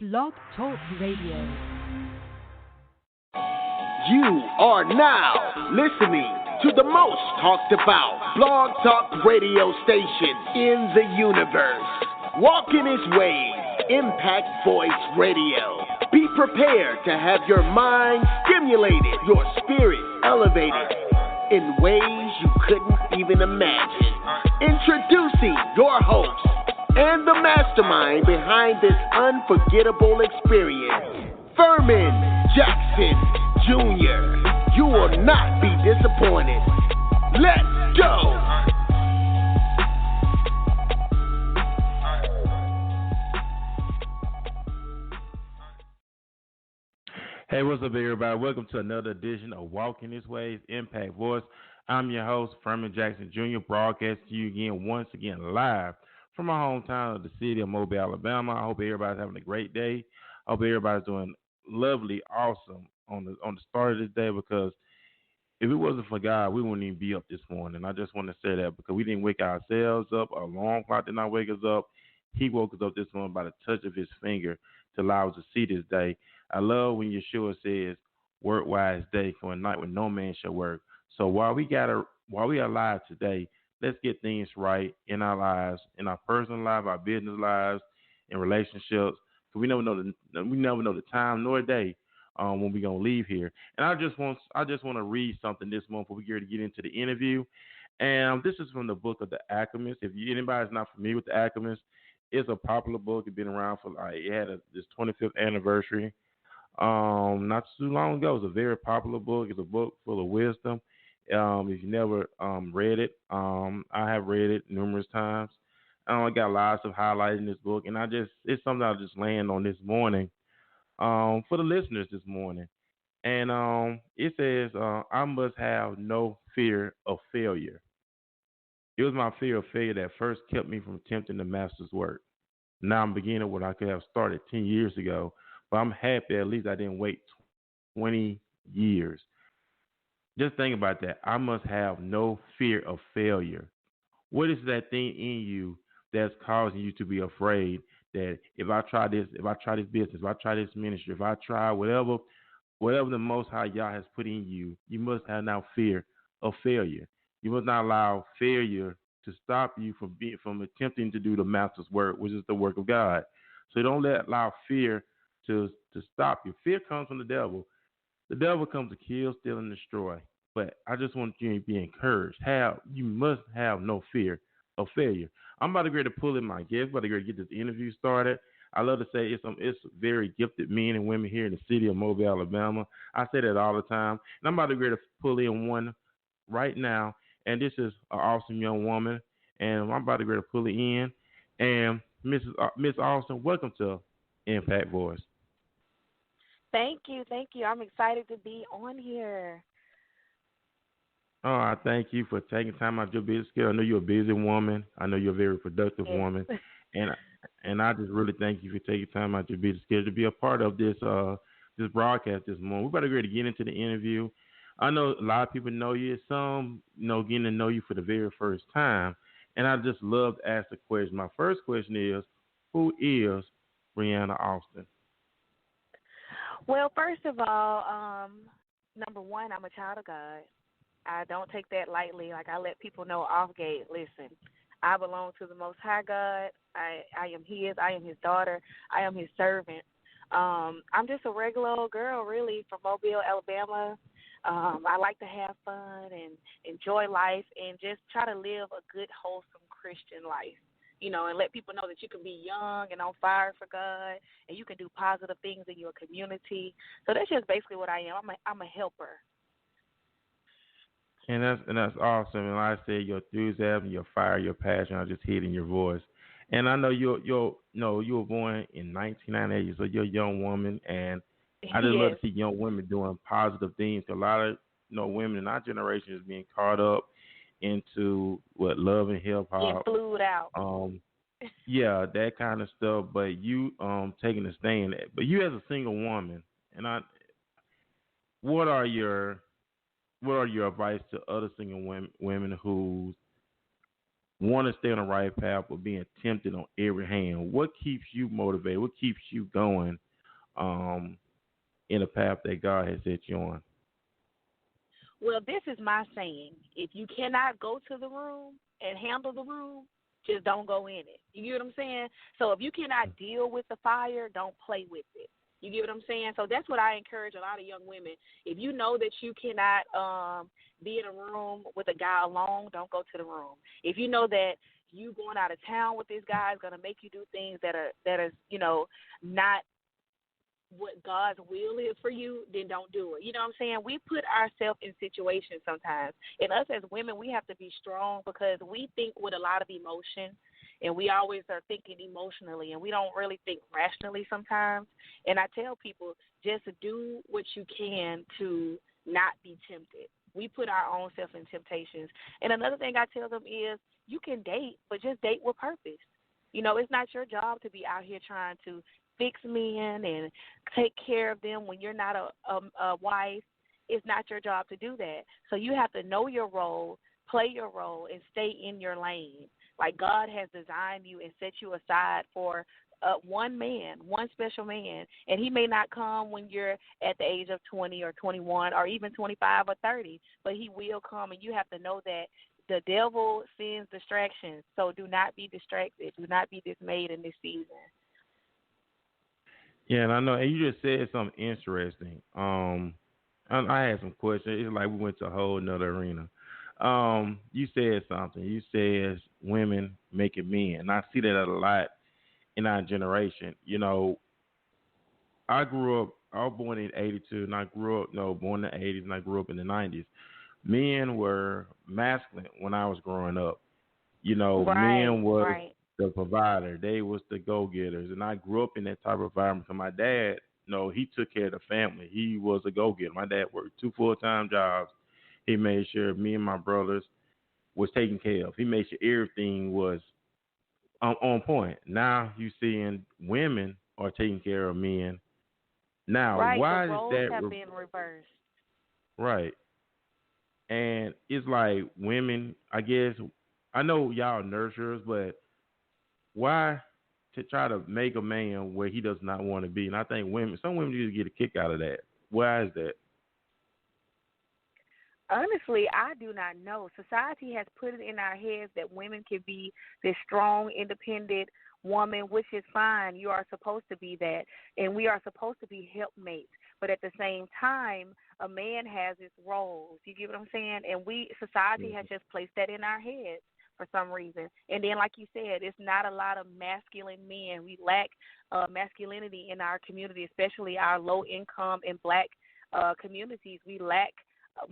Blog Talk Radio. You are now listening to the most talked about blog talk radio station in the universe. Walking His Ways, Impact Voice Radio. Be prepared to have your mind stimulated, your spirit elevated in ways you couldn't even imagine. Introducing your host and the mastermind behind this unforgettable experience, Furman Jackson Jr. You will not be disappointed. Let's go! Hey, what's up, everybody? Welcome to another edition of Walking His Ways, Impact Voice. I'm your host, Furman Jackson Jr., broadcasting to you once again, live from my hometown of the city of Mobile, Alabama. I hope everybody's having a great day. I hope everybody's doing lovely, awesome on the start of this day, because if it wasn't for God, we wouldn't even be up this morning. I just want to say that because we didn't wake ourselves up. Our alarm clock did not wake us up. He woke us up this morning by the touch of his finger to allow us to see this day. I love when Yeshua says, "Work wise day for a night when no man shall work." So while we are alive today, let's get things right in our lives, in our personal life, our business lives, in relationships. Because we never know the time nor day when we're gonna leave here. And I just want to read something this month before we get into the interview. And this is from the book of The Alchemist. If anybody's not familiar with The Alchemist, it's a popular book. It's been around for it had this 25th anniversary. Not too long ago. It's a very popular book. It's a book full of wisdom. If you never read it, I have read it numerous times. I got lots of highlights in this book, and it's something I just land on this morning for the listeners this morning. And it says, I must have no fear of failure. It was my fear of failure that first kept me from attempting the master's work. Now I'm beginning what I could have started 10 years ago, but I'm happy at least I didn't wait 20 years. Just think about that. I must have no fear of failure. What is that thing in you that's causing you to be afraid that if I try this business, if I try this ministry, if I try whatever the Most High Yah has put in you, you must have now fear of failure. You must not allow failure to stop you from attempting to do the master's work, which is the work of God. So don't allow fear to stop you. Fear comes from the devil. The devil comes to kill, steal, and destroy. But I just want you to be encouraged. You must have no fear of failure. I'm about to get to pull in my guest, about to get this interview started. I love to say it's very gifted men and women here in the city of Mobile, Alabama. I say that all the time. And I'm about to get to pull in one right now. And this is an awesome young woman. And I'm about to get to pull it in. And Miss Austin, welcome to Impact Voice. Thank you. I'm excited to be on here. Oh, I thank you for taking time out of your busy schedule. I know you're a busy woman. I know you're a very productive woman. And I just really thank you for taking time out of your busy schedule to be a part of this broadcast this morning. We're about to get into the interview. I know a lot of people know you. Some, getting to know you for the very first time. And I just love to ask the question. My first question is, who is Bryana Austin? Well, first of all, number one, I'm a child of God. I don't take that lightly. Like, I let people know off gate, listen, I belong to the Most High God. I am His. I am His daughter. I am His servant. I'm just a regular old girl, really, from Mobile, Alabama. I like to have fun and enjoy life and just try to live a good, wholesome Christian life. And let people know that you can be young and on fire for God, and you can do positive things in your community. So that's just basically what I am. I'm a helper. And that's awesome. And like I said, your enthusiasm, your fire, your passion, I just hear it in your voice. And I know you were born in 1998, so you're a young woman, and I just love to see young women doing positive things. A lot of women in our generation is being caught up into love and hip hop. Get flued out. Yeah, that kind of stuff. But you taking a stand. But you as a single woman, and what are your advice to other single women who want to stay on the right path, but being tempted on every hand. What keeps you motivated? What keeps you going in a path that God has set you on? Well, this is my saying. If you cannot go to the room and handle the room, just don't go in it. You get what I'm saying? So if you cannot deal with the fire, don't play with it. You get what I'm saying? So that's what I encourage a lot of young women. If you know that you cannot be in a room with a guy alone, don't go to the room. If you know that you going out of town with this guy is going to make you do things that are not what God's will is for you, then don't do it. You know what I'm saying? We put ourselves in situations sometimes. And us as women, we have to be strong because we think with a lot of emotion, and we always are thinking emotionally, and we don't really think rationally sometimes. And I tell people, just do what you can to not be tempted. We put our own self in temptations. And another thing I tell them is you can date, but just date with purpose. You know, it's not your job to be out here trying to fix men and take care of them when you're not a wife. It's not your job to do that. So you have to know your role, play your role, and stay in your lane. Like God has designed you and set you aside for one man, one special man, and he may not come when you're at the age of 20 or 21 or even 25 or 30, but he will come, and you have to know that the devil sends distractions. So do not be distracted. Do not be dismayed in this season. Yeah, and I know, and you just said something interesting. I had some questions. It's like we went to a whole nother arena. You said something. You said women making men, and I see that a lot in our generation. You know, I grew up. I was born in '82, and I grew up. No, born in the '80s, and I grew up in the '90s. Men were masculine when I was growing up. You know, men was the provider. They was the go-getters. And I grew up in that type of environment. So my dad, he took care of the family. He was a go-getter. My dad worked 2 full-time jobs. He made sure me and my brothers was taken care of. He made sure everything was on point. Now you seeing women are taking care of men. Now, why the is roles that? have been reversed. Right. And it's like women, I guess, I know y'all nurturers, but why to try to make a man where he does not want to be? And I think some women just get a kick out of that. Why is that? Honestly, I do not know. Society has put it in our heads that women can be this strong, independent woman, which is fine. You are supposed to be that, and we are supposed to be helpmates. But at the same time, a man has his roles. You get what I'm saying? And society has just placed that in our heads for some reason. And then, like you said, it's not a lot of masculine men. We lack masculinity in our community, especially our low-income and black communities. We lack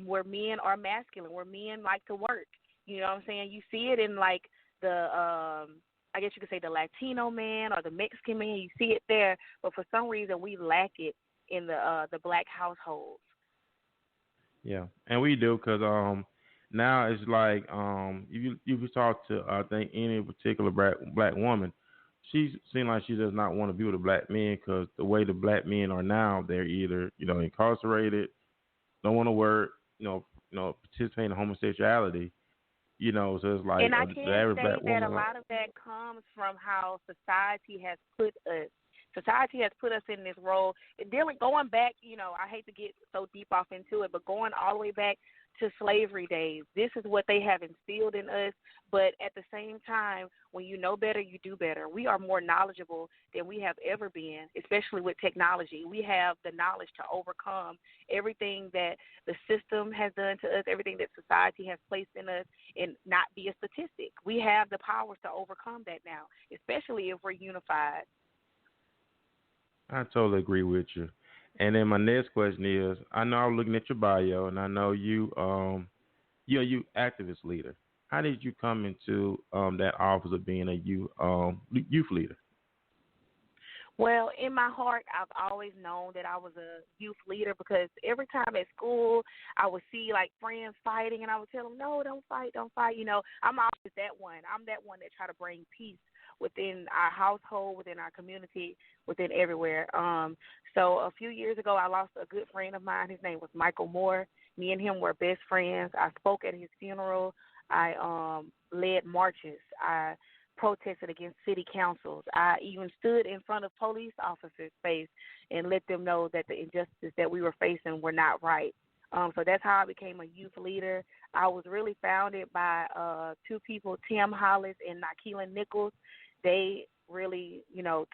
where men are masculine, where men like to work. You know what I'm saying? You see it in, like, the I guess you could say the Latino man or the Mexican man. You see it there, but for some reason we lack it in the black households. Yeah, and we do because now it's like if you talk to I think any particular black woman, she seems like she does not want to be with a black man because the way the black men are now, they're either incarcerated, don't want to work, participate in homosexuality, so it's like and I the can average say black that woman. a lot of that comes from how society has put us. Society has put us in this role. Going back, I hate to get so deep off into it, but going all the way back to slavery days, this is what they have instilled in us. But at the same time, when you know better, you do better. We are more knowledgeable than we have ever been, especially with technology. We have the knowledge to overcome everything that the system has done to us, everything that society has placed in us, and not be a statistic. We have the powers to overcome that now, especially if we're unified. I totally agree with you. And then my next question is, I know I'm looking at your bio, and I know you you activist leader. How did you come into that office of being a youth leader? Well, in my heart, I've always known that I was a youth leader because every time at school, I would see, like, friends fighting, and I would tell them, no, don't fight, don't fight. I'm always that one. I'm that one that try to bring peace within our household, within our community, within everywhere. So a few years ago, I lost a good friend of mine. His name was Michael Moore. Me and him were best friends. I spoke at his funeral. I led marches. I protested against city councils. I even stood in front of police officers' face and let them know that the injustices that we were facing were not right. So that's how I became a youth leader. I was really founded by two people, Tim Hollis and Nakeelan Nichols. They really,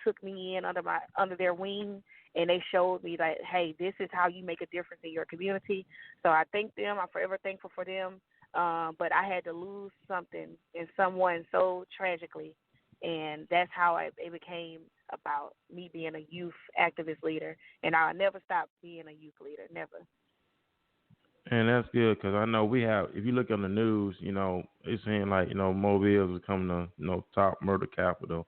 took me in under their wing, and they showed me that, hey, this is how you make a difference in your community. So I thank them. I'm forever thankful for them. But I had to lose something in someone so tragically, and that's how it became about me being a youth activist leader, and I'll never stop being a youth leader, never. And that's good because I know we have. If you look on the news, it's saying like Mobile is becoming the top murder capital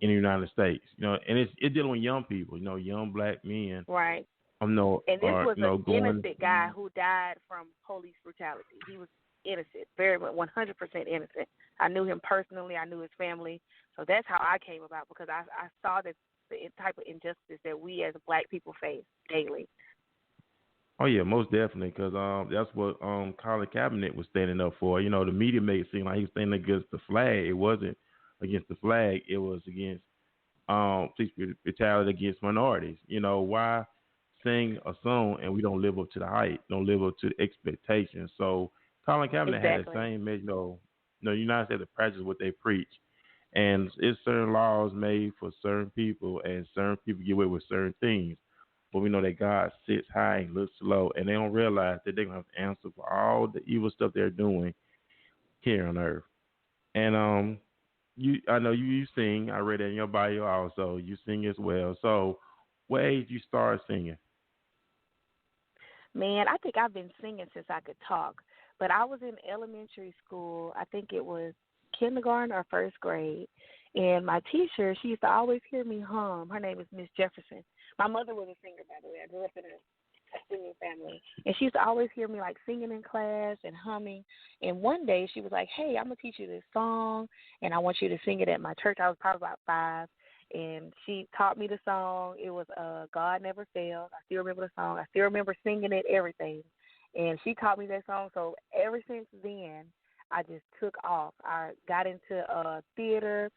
in the United States. And it's dealing with young people. Young black men. Right. And this was an going, innocent guy who died from police brutality. He was innocent, very much 100% innocent. I knew him personally. I knew his family. So that's how I came about, because I saw the type of injustice that we as black people face daily. Oh yeah, most definitely, because that's what Colin Kaepernick was standing up for. The media made it seem like he was standing against the flag. It wasn't against the flag. It was against police brutality against minorities. Why sing a song and we don't live up to the hype, don't live up to the expectations? So Colin Kaepernick had the same message. The United States to practice what they preach, and it's certain laws made for certain people, and certain people get away with certain things. But we know that God sits high and looks low, and they don't realize that they're going to have to answer for all the evil stuff they're doing here on earth. And I know you sing. I read it in your bio also. You sing as well. So what age you start singing? Man, I think I've been singing since I could talk. But I was in elementary school. I think it was kindergarten or first grade. And my teacher, she used to always hear me hum. Her name is Miss Jefferson. My mother was a singer, by the way. I grew up in a singing family. And she used to always hear me, like, singing in class and humming. And one day she was like, hey, I'm going to teach you this song, and I want you to sing it at my church. I was probably about 5. And she taught me the song. It was God Never Fails. I still remember the song. I still remember singing it, everything. And she taught me that song. So ever since then, I just took off. I got into theater.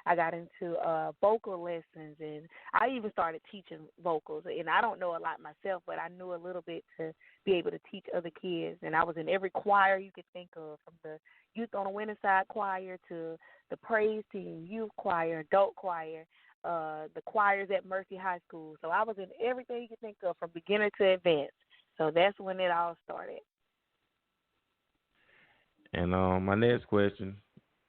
I got into vocal lessons, and I even started teaching vocals. And I don't know a lot myself, but I knew a little bit to be able to teach other kids. And I was in every choir you could think of, from the Youth on the Winter Side choir to the praise team, youth choir, adult choir, the choirs at Mercy High School. So I was in everything you could think of, from beginner to advanced. So that's when it all started. And my next question,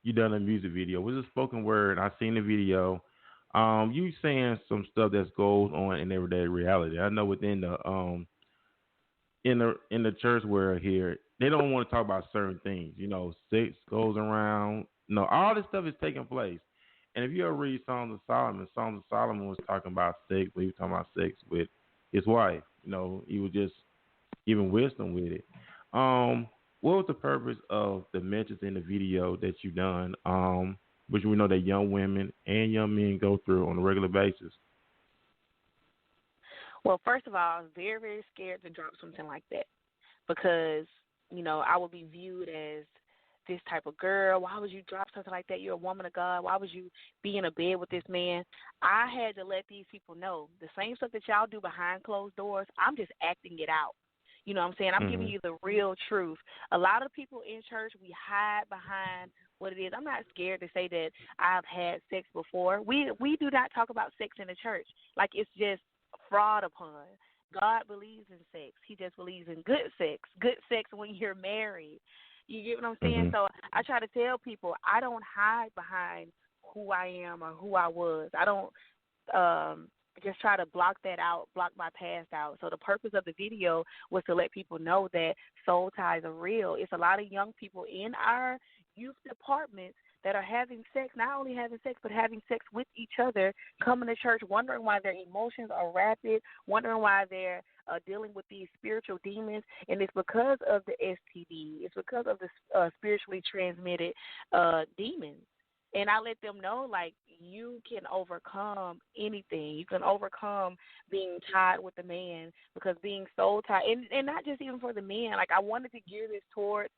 you done a music video. Was a spoken word. I seen the video. You saying some stuff that goes on in everyday reality. I know within the in the church world here, they don't want to talk about certain things. Sex goes around. No, all this stuff is taking place. And if you ever read Songs of Solomon was talking about sex, but he was talking about sex with his wife. He was just giving wisdom with it. What was the purpose of the mentions in the video that you done, which we know that young women and young men go through on a regular basis? Well, first of all, I was very, very scared to drop something like that, because, I would be viewed as this type of girl. Why would you drop something like that? You're a woman of God. Why would you be in a bed with this man? I had to let these people know the same stuff that y'all do behind closed doors, I'm just acting it out. You know what I'm saying? I'm giving you the real truth. A lot of people in church, we hide behind what it is. I'm not scared to say that I've had sex before. We do not talk about sex in the church like it's just fraud upon. God believes in sex. He just believes in good sex when you're married. You get what I'm saying? So I try to tell people I don't hide behind who I am or who I was. I don't just try to block that out, block my past out. So the purpose of the video was to let people know that soul ties are real. It's a lot of young people in our youth departments that are having sex, not only having sex, but having sex with each other, coming to church, wondering why their emotions are rapid, wondering why they're dealing with these spiritual demons. And it's because of the STD. It's because of the spiritually transmitted demons. And I let them know, like, you can overcome anything. You can overcome being tied with a man, because being soul tied, and not just even for the men. Like, I wanted to gear this towards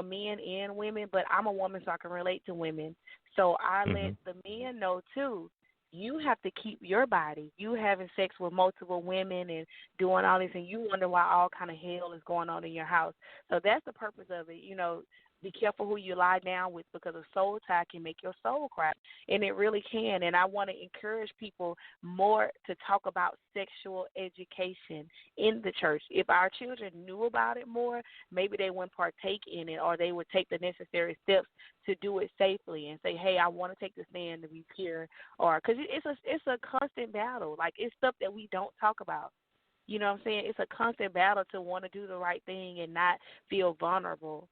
men and women, but I'm a woman, so I can relate to women. So I let the men know too. You have to keep your body. You having sex with multiple women and doing all this, and you wonder why all kind of hell is going on in your house. So that's the purpose of it. Be careful who you lie down with, because a soul tie can make your soul cry, and it really can. And I want to encourage people more to talk about sexual education in the church. If our children knew about it more, maybe they wouldn't partake in it, or they would take the necessary steps to do it safely and say, hey, I want to take the stand to be pure, or because it's a constant battle. Like, it's stuff that we don't talk about. You know what I'm saying? It's a constant battle to want to do the right thing and not feel vulnerable.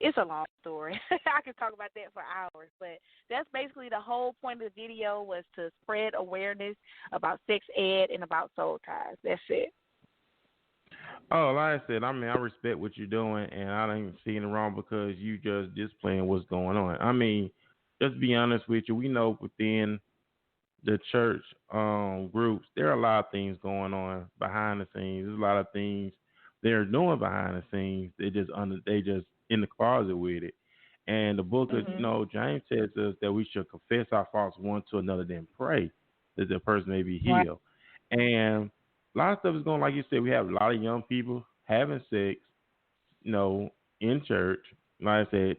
It's a long story. I could talk about that for hours, but that's basically the whole point of the video, was to spread awareness about sex ed and about soul ties. That's it. Oh, like I said, I respect what you're doing, and I don't see anything wrong because you just displaying what's going on. Just to be honest with you, we know within the church groups, there are a lot of things going on behind the scenes. There's a lot of things they're doing behind the scenes. They just in the closet with it. And the book of James tells us that we should confess our faults one to another, then pray that the person may be healed. Right. And a lot of stuff is going, like you said, we have a lot of young people having sex, in church. Like I said,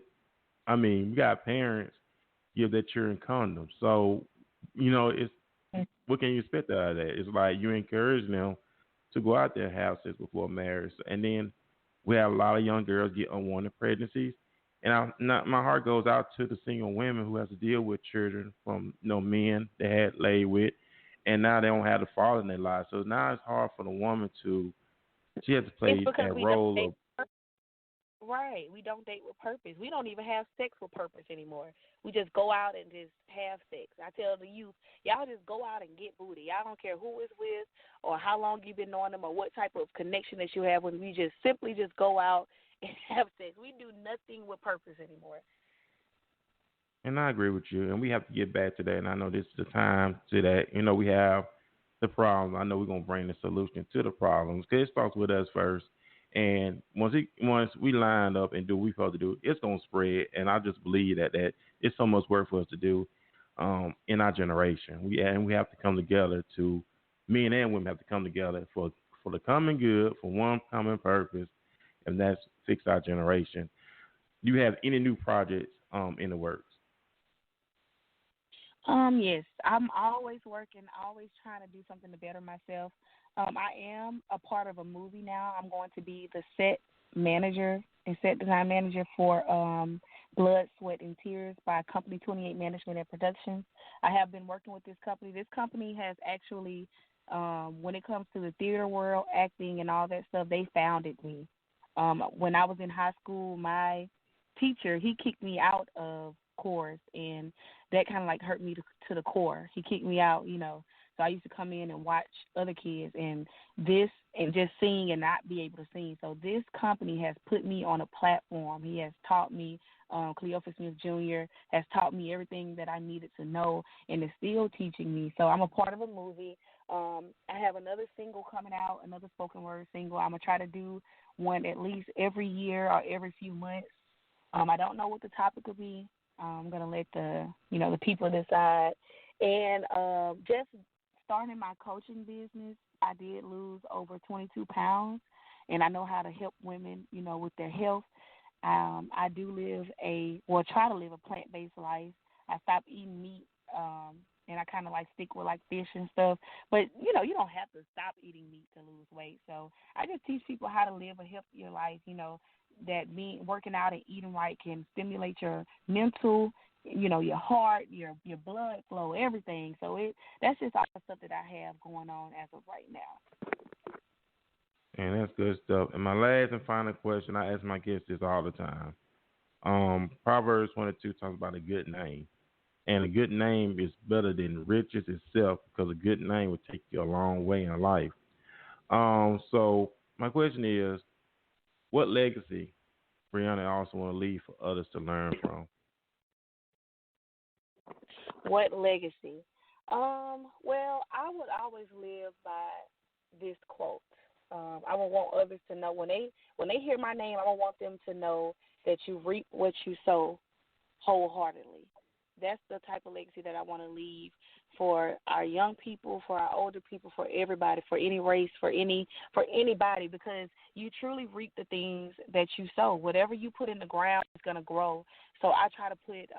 we got parents give their children condoms. So, it's what can you expect out of that? It's like you encourage them to go out there and have sex before marriage. And then we have a lot of young girls get unwanted pregnancies. And my heart goes out to the single women who have to deal with children from men they had laid with, and now they don't have the father in their lives. So now it's hard for the woman she has to play that role of. Right. We don't date with purpose. We don't even have sex with purpose anymore. We just go out and just have sex. I tell the youth, y'all just go out and get booty. Y'all don't care who it's with or how long you've been knowing them or what type of connection that you have with them. You just simply just go out and have sex. We do nothing with purpose anymore. And I agree with you. And we have to get back to that. And I know this is the time to that. We have the problem. I know we're going to bring the solution to the problems, because it starts with us first. And once we line up and do what we're supposed to do, it's going to spread. And I just believe that it's so much work for us to do in our generation. We have to come together men and women have to come together for the common good, for one common purpose, and that's fix our generation. Do you have any new projects in the works? Yes, I'm always working, always trying to do something to better myself. I am a part of a movie now. I'm going to be the set manager and set design manager for Blood, Sweat, and Tears by Company 28 Management and Productions. I have been working with this company. This company has actually, when it comes to the theater world, acting and all that stuff, they founded me. When I was in high school, my teacher, he kicked me out of chorus, and that kind of like hurt me to the core. He kicked me out, so I used to come in and watch other kids and just sing and not be able to sing. So this company has put me on a platform. He has taught me, Cleophas Smith Jr. has taught me everything that I needed to know and is still teaching me. So I'm a part of a movie. I have another single coming out, another spoken word single. I'm going to try to do one at least every year or every few months. I don't know what the topic will be. I'm going to let the people decide. And just starting my coaching business, I did lose over 22 pounds, and I know how to help women, with their health. I do try to live a plant-based life. I stopped eating meat, and I kind of stick with fish and stuff. But, you don't have to stop eating meat to lose weight. So I just teach people how to live a healthier life, that working out and eating right can stimulate your mental, your heart, your blood flow, everything. So that's just all the stuff that I have going on as of right now. And that's good stuff. And my last and final question, I ask my guests this all the time. Proverbs 22 talks about a good name. And a good name is better than riches itself, because a good name will take you a long way in life. So my question is, what legacy Bryana also want to leave for others to learn from? What legacy? Well, I would always live by this quote. I would want others to know when they hear my name, I would want them to know that you reap what you sow wholeheartedly. That's the type of legacy that I want to leave for our young people, for our older people, for everybody, for any race, for anybody, because you truly reap the things that you sow. Whatever you put in the ground is going to grow. So I try to put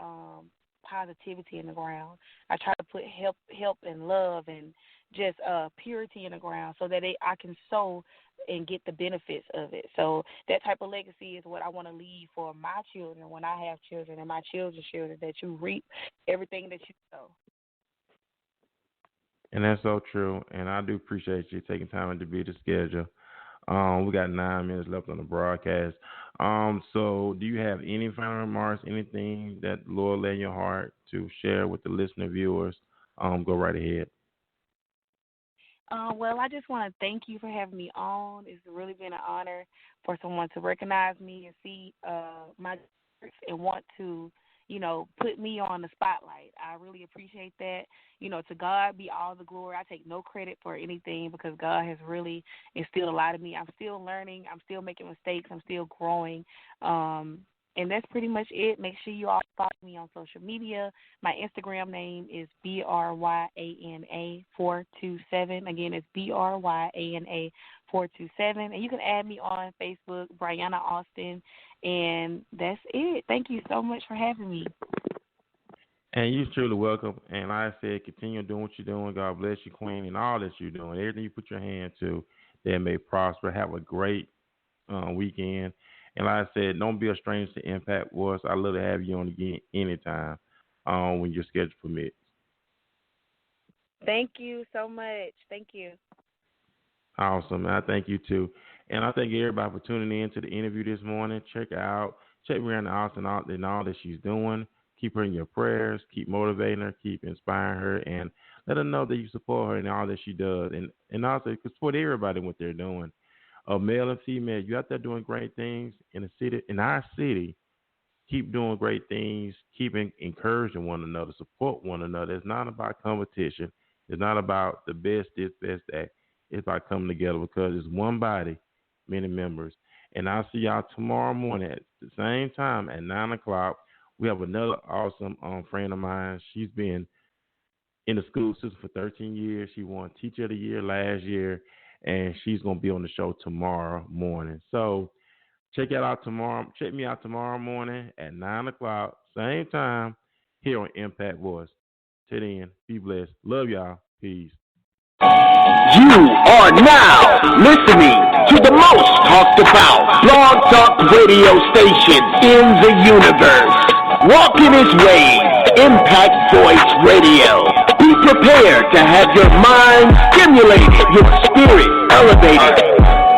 positivity in the ground. I try to put help and love and just purity in the ground so that I can sow and get the benefits of it. So that type of legacy is what I want to leave for my children when I have children and my children's children, that you reap everything that you sow. And that's so true. And I do appreciate you taking time to be the schedule. We got 9 minutes left on the broadcast. So do you have any final remarks, anything that the Lord lay in your heart to share with the listener viewers? Go right ahead. Well, I just want to thank you for having me on. It's really been an honor for someone to recognize me and see my works and want to, put me on the spotlight. I really appreciate that. To God be all the glory. I take no credit for anything because God has really instilled a lot of me. I'm still learning. I'm still making mistakes. I'm still growing. And that's pretty much it. Make sure you all follow me on social media. My Instagram name is Bryana427. Again, it's Bryana427. And you can add me on Facebook, Bryana Austin. And that's it. Thank you so much for having me. And you're truly welcome. And like I said, continue doing what you're doing. God bless you, Queen, and all that you're doing. Everything you put your hand to, that may prosper. Have a great weekend. And like I said, don't be a stranger to Impact Voice. I'd love to have you on again anytime when your schedule permits. Thank you so much. Thank you. Awesome. I thank you, too. And I thank everybody for tuning in to the interview this morning. Check Bryana Austin out and all that she's doing. Keep her in your prayers. Keep motivating her. Keep inspiring her. And let her know that you support her in all that she does. And also support everybody in what they're doing. Male and female, you out there doing great things in our city. Keep doing great things. Keep encouraging one another. Support one another. It's not about competition. It's not about the best this, best that. It's about coming together because it's one body, many members. And I'll see y'all tomorrow morning at the same time at 9 o'clock. We have another awesome friend of mine. She's been in the school system for 13 years. She won Teacher of the Year last year. And she's going to be on the show tomorrow morning. So check me out tomorrow morning at 9 o'clock, same time, here on Impact Voice. Till then, be blessed. Love y'all. Peace. You are now listening to the most talked about blog talk radio station in the universe. Walking His Way, Impact Voice Radio. Be prepared to have your mind stimulated, your spirit elevated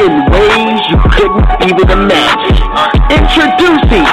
in ways you couldn't even imagine. Introducing